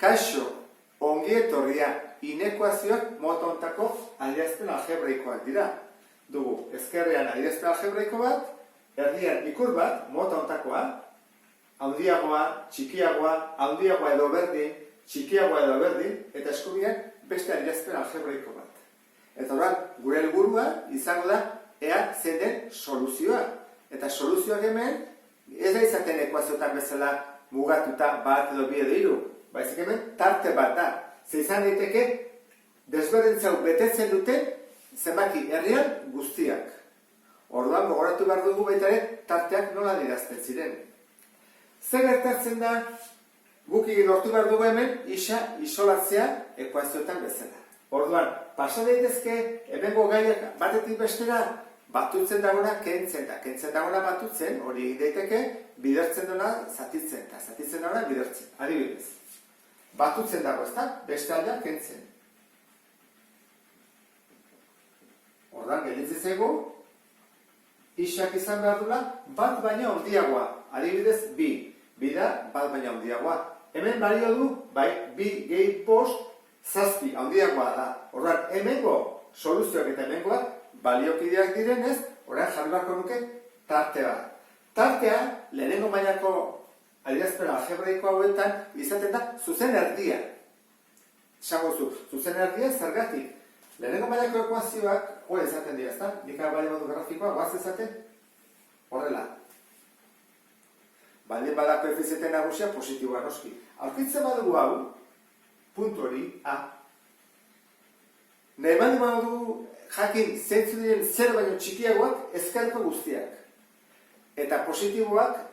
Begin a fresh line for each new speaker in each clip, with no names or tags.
Kaixo, ongi etorria, inekuazioak mota hontako adierazpen algebraikoak dira. Dugu, ezkerrean adierazpen algebraiko bat, erdian ikur bat, mota hontakoa, handiagoa, txikiagoa, handiagoa edo berdin, txikiagoa edo berdin, eta eskubian beste adierazpen algebraiko bat. Eta orain, gure helburua izango da, ea zein den soluzioa. Eta soluzioak hemen, ez da izaten ekuazioetan bezala mugatuta bat edo bi edo hiru. Baizik hemen tarte bat da. Ze izan daiteke desberdintzau betetzen duten zenbaki herrian guztiak. Orduan gogoratu behar dugu baita ere tarteak nola adierazten ziren. Zer gertatzen da guk lortu behar dugu hemen isolatzea ekuazioetan bezala. Orduan, pasa daitezke hemengo gaiak batetik bestera batutzen dagoena kentzen da. Kentzen dagoena batutzen, hori daiteke bidertzen duena zatitzen, eta zatitzen dagoena bidertzen. Adibidez. Batutzen dago, ez da? Beste aldea kentzen. Ordan, gelditzen zego, isak izan behar dula, bat baina handiagoa. Adibidez, bi. Bi da, bat baina handiagoa. Hemen balio du, bai, bi gehi bost, zazpi handiagoa da. Ordan, hemengo soluzioak eta hemengoak baliokideak direnez, orain jarri beharko nuke tartea. Tartea, lehenengo mailako adierazpen algebraiko hauetan izaten da zuzen erdia. Esango zu, zuzen erdia zergatik. Lehenengo mailako ekuazioak hori izaten dira, ezta? Nik baldin badu grafikoa, guaz izaten horrela. Baldin bada koefiziente nagusia positiboa noski. Aurkitzen badugu hau, puntu hori, A. Nahi baldin badugu jakin zeintzu diren zer baino txikiagoak ezkerreko guztiak. Eta positiboak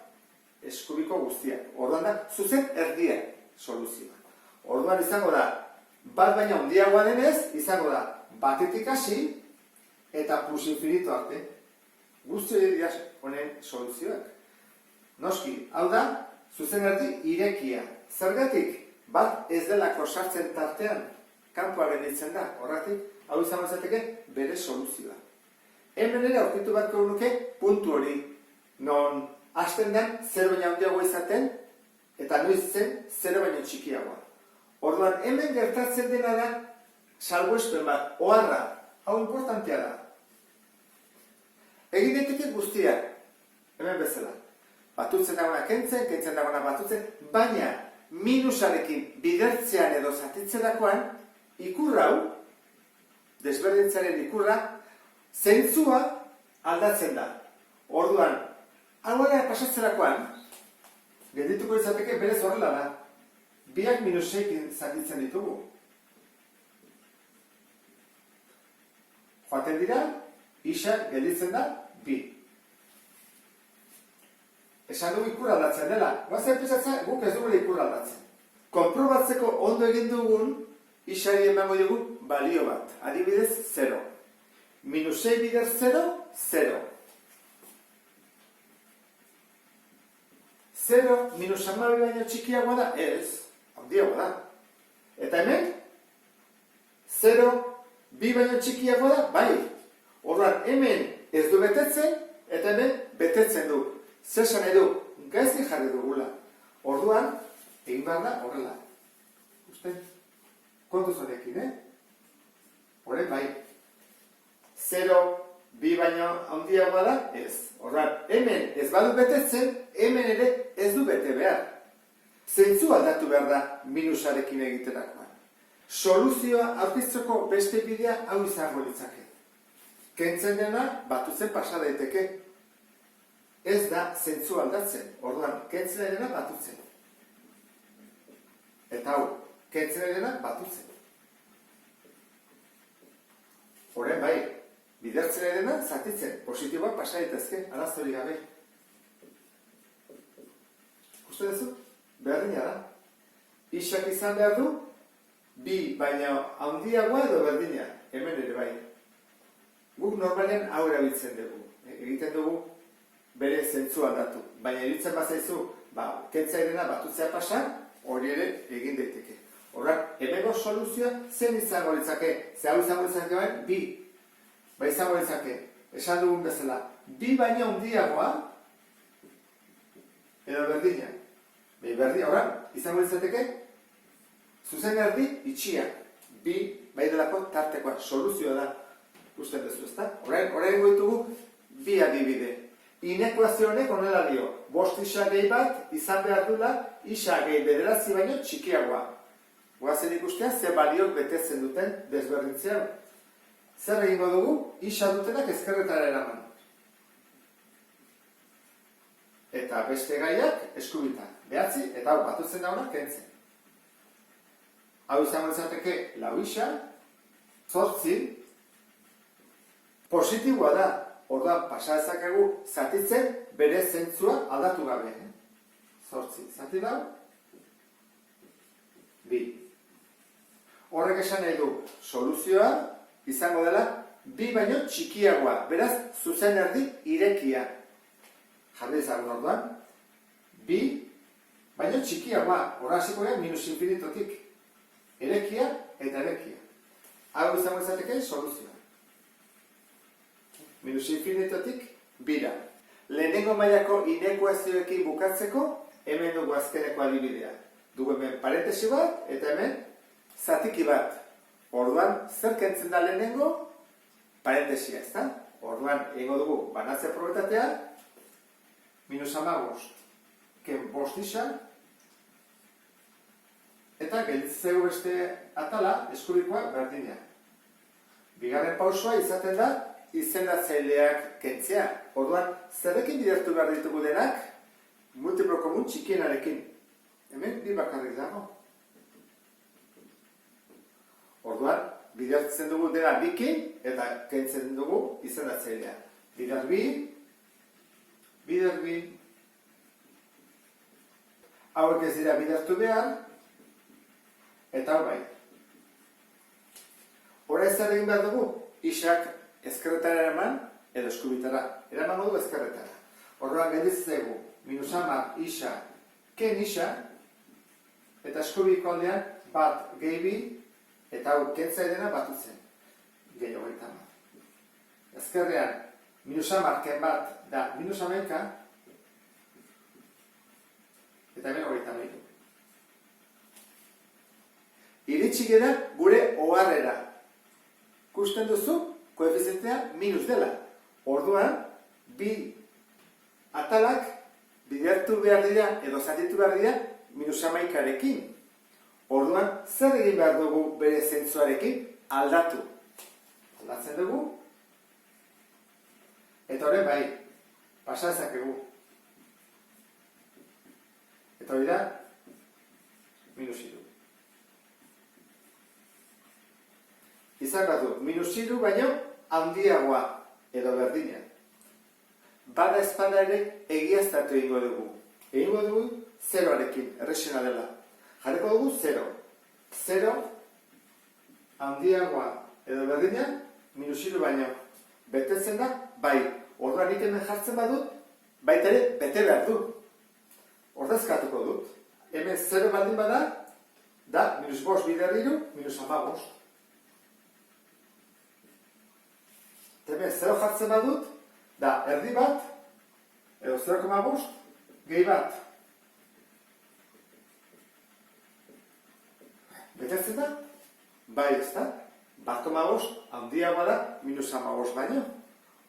eskubiko guztiak. Orduan da, zuzen erdia soluzioa. Orduan izango da, bat baina handiagoa denez, izango da, batetik hasi eta plus infinito arte. Guzti hori dira honen soluzioak. Noski, hau da, zuzen erdi irekia. Zergatik, bat ez delako sartzen tartean, kanpoa gelditzen da. Horretik, hau izango zateke bere soluzioa. Hemen ere aurkitu beharko nuke puntu hori. Non hasten den 0 baino handiagoa izaten, eta noiz zen 0 baino txikiagoa. Orduan, hemen gertatzen dena da, salbuespen bat, oharra, hau importantea da. Egin daiteke guztiak, hemen bezala. Batutzen dagoena kentzen, kentzen dagoena batutzen, baina minusarekin bidertzean edo zatitzerakoan, ikur hau, desberdintzaren ikurra, zentzua aldatzen da. Orduan, hauera pasatzerakoan, geldituko izateke berez horrela da. Biak minusekin zatitzen ditugu. Joaten dira, isa gelditzen da, bi. Esan dugu ikur aldatzen dela. Guazen pisatzen, guk ez dugu ikur aldatzen. Konprobatzeko ondo egin dugun, isari emango dugu balio bat. Adibidez, 0. Minusei bider 0, 0. 0 minus amabi baino txikiagoa da, ez, handiagoa da. Eta hemen, 0, bi baino txikiagoa da, bai. Orduan, hemen ez du betetzen, eta hemen betetzen du. Zesan edu, gaizki jarri dugula. Orduan, egin behar da, horrela. Uste, kontu zonekin, Horren, bai. 0, bi baino handiagoa da, ez. Orduan, hemen ez badu betetzen, hemen ere ez du bete behar. Zentzu aldatu behar da minusarekin egiterakoan. Soluzioa aurkitzeko beste bidea hau izango litzake. Kentzen dena batutzen pasa daiteke. Ez da zentzu aldatzen. Orduan, kentzen dena batutzen. Eta hau, kentzen dena batutzen. Horren bai. Bidertzen edena, zatitzen, positiboak pasa daitezke, arazori gabe. Uste duzu? Berdina da. Isak izan behar du, bi baina handiagoa edo berdina, hemen ere bai. Guk normalean hau erabiltzen dugu. Egiten dugu bere zentzu aldatu. Baina iruditzen bazaizu, kentzea edena batutzea pasa, hori ere egin daiteke. Horrak, hemengo soluzioa zen izango litzake, ze hau izango litzake bain, bi. Izango litzake, esan dugun bezala, bi baina handiagoa edo berdina. Berdina, izango litzateke zuzen erdi itxia. Bi, bai delako tartekoa, soluzioa da. Usten duzu, ezta? Orain goitugu bi adibide. Inekuazio honek honela dio. 5 isa gehi bat izan behar dula isa gehi bederatzi baino txikiagoa. Goazen ikustea ze baliok betetzen duten desberdintzea. Zer egingo dugu? Isa dutenak ezkerretara eraman. Eta beste gaiak eskubitan. 9 eta hau batutzen dauna kentzen. Hau izango izateke lau isa, 8 positiboa da. Orduan pasa dezakegu zatitzen bere zentzua aldatu gabe. 8 zati da, 2. Horrek esan nahi du soluzioa izango dela 2 baino txikiagoa, beraz zuzen erdi irekia. Jarri ezagun orduan, 2 baino txikiagoa, horra hasiko gara minus infinitotik. Erekia eta erekia. Hau izango izateke soluzioa. Minus infinitotik, 2. Lehenengo mailako inekuazioekin bukatzeko, hemen dugu azkeneko adibidea. Dugu hemen parentesi bat, eta hemen zatiki bat. Orduan, zer kentzen da lehenengo? Parentesia, ezta? Orduan, egingo dugu banatzea probetatea, minus 15, ken 5 isa, eta gelditzeu beste atala, eskubikoa berdina. Bigarren pausoa izaten da, izendatzaileak kentzea. Orduan, zerrekin bidertu behar ditugu denak, multiplo komun txikienarekin. Hemen, 2 bakarrik dago. Orduan, bidertzen dugu dena bikin, eta kentzen dugu izendatzailea. Bider bi, hauek ez dira bidertu behar, eta hau bai. Hora ez egin behar dugu, isak ezkerretara eraman, edo eskubitara. Eraman dugu ezkerretara. Orduan gelditzegu, minus 10 isa, ken isa, eta eskubiko aldean, bat gehi 2, eta hau kentzai dena batutzen. Gehi 30. Ezkerrean, minus 10 ken bat da minus 11, eta hemen 33. Iritsi gara gure oharrera. Kusten duzu, koefizientea minus dela. Orduan, 2 atalak bidertu behar dira edo zatitu behar dira minus 11arekin. Orduan, zer egin behar dugu bere zentzuarekin? Aldatu. Aldatzen dugu. Eta horren bai, pasa ezakegu. Eta hori da, minus 3. Izan bat du, minus 3 baino handiagoa edo berdina. Bada espada ere egiaztatu egingo dugu. Egingo dugu 0arekin, errexena dela. Jarriko dugu 0. 0 handiagoa edo berdina, minus 3 baino. Betetzen da, bai. Orduan nik hemen jartzen badut, baita ere bete behar du. Ordezkatuko dut. Hemen 0 baldin bada, da minus 5 bider 3, minus 15. Hemen 0 jartzen badut, da erdi bat, edo 0,5, gehi bat. Betetzen da? Bai, ez da? 1,5 handiagoa da, minus 15 baino.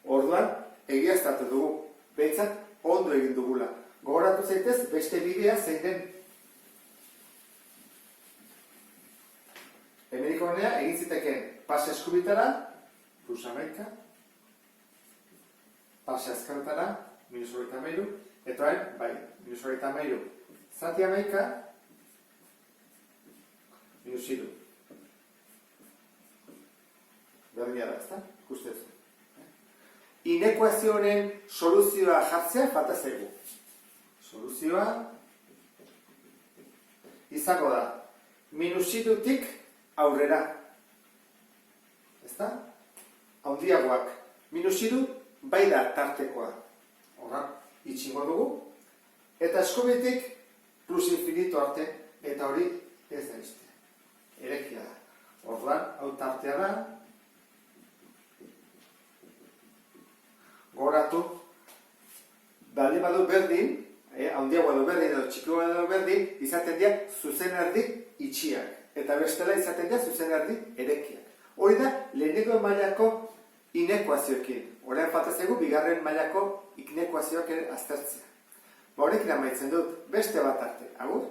Orduan, egiaztatu dugu. Behintzat, ondo egin dugula. Gogoratu zaitez, beste bidea zein den. Hemeniko honea, egin zitekeen pase eskubitara, plus 11, pase azkarretara, minus 33, eta hain, bai, minus 33, zati 11, minus 3. Berdina da, ezta? Ikustezu. Inekuazioaren soluzioa jartzea falta zaigu. Soluzioa izango da minus 3tik aurrera. Ezta? Handiagoak. Minus 3 bai da tartekoa. Horra, itxingo dugu. Eta eskubitik plus infinito arte, eta hori ez da izte. Erekia da. Orduan, hau tartea da. Gogoratu, baldin badu berdin, handiago edo berdin edo txikiago edo berdin, izaten dira zuzen erdi itxiak. Eta bestela izaten dira zuzen erdi erekiak. Hori da, lehenengo mailako inekuazioekin. Orain falta zaigu, bigarren mailako inekuazioak ere aztertzea. Horrekin amaitzen dut, beste bat arte. Agur?